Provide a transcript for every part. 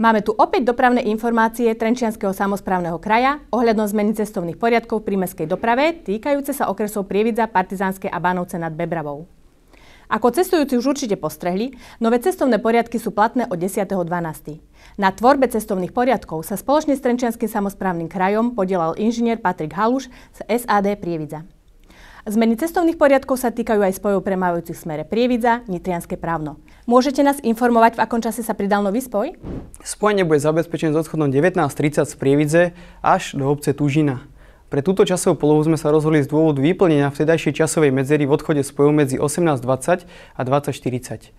Máme tu opäť dopravné informácie Trenčianskeho samosprávneho kraja ohľadom zmeny cestovných poriadkov pri mestskej doprave týkajúce sa okresov Prievidza, Partizánske a Bánovce nad Bebravou. Ako cestujúci už určite postrehli, nové cestovné poriadky sú platné od 10.12. Na tvorbe cestovných poriadkov sa spoločne s Trenčianskym samosprávnym krajom podielal inžinier Patrik Haluš z SAD Prievidza. Zmeny cestovných poriadkov sa týkajú aj spojov premávajúcich v smere Prievidza, Nitrianske Právno. Môžete nás informovať, v akom čase sa pridal nový spoj? Spojenie bude zabezpečené s odchodom 19:30 z Prievidze až do obce Tužina. Pre túto časovú polohu sme sa rozhodli z dôvodu vyplnenia vtedajšej časovej medzery v odchode spojov medzi 18:20 a 20:40.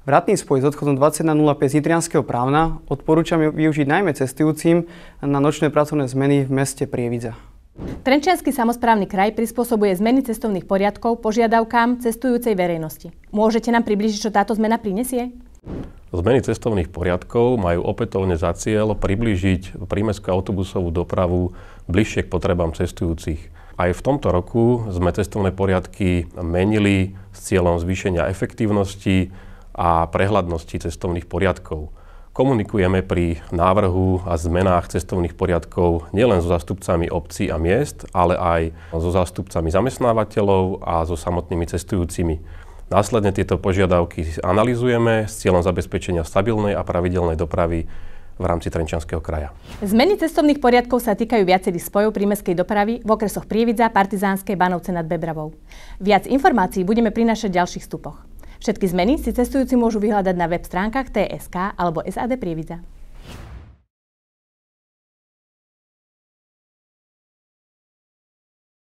Vratný spoj s odchodom 21:05 z Nitrianskeho Právna odporúčame využiť najmä cestujúcim na nočné pracovné zmeny v meste Prievidza. Trenčiansky samosprávny kraj prispôsobuje zmeny cestovných poriadkov požiadavkám cestujúcej verejnosti. Môžete nám priblížiť, čo táto zmena prinesie? Zmeny cestovných poriadkov majú opätovne za cieľ priblížiť prímestskú autobusovú dopravu bližšie k potrebám cestujúcich. Aj v tomto roku sme cestovné poriadky menili s cieľom zvýšenia efektívnosti a prehľadnosti cestovných poriadkov. Komunikujeme pri návrhu a zmenách cestovných poriadkov nielen so zástupcami obcí a miest, ale aj so zástupcami zamestnávateľov a so samotnými cestujúcimi. Následne tieto požiadavky analyzujeme s cieľom zabezpečenia stabilnej a pravidelnej dopravy v rámci Trenčianskeho kraja. Zmeny cestovných poriadkov sa týkajú viacerých spojov prímestskej dopravy v okresoch Prievidza, Partizánske, Bánovce nad Bebravou. Viac informácií budeme prinášať v ďalších vstupoch. Všetky zmeny si cestujúci môžu vyhľadať na web stránkach TSK alebo SAD Prievidza.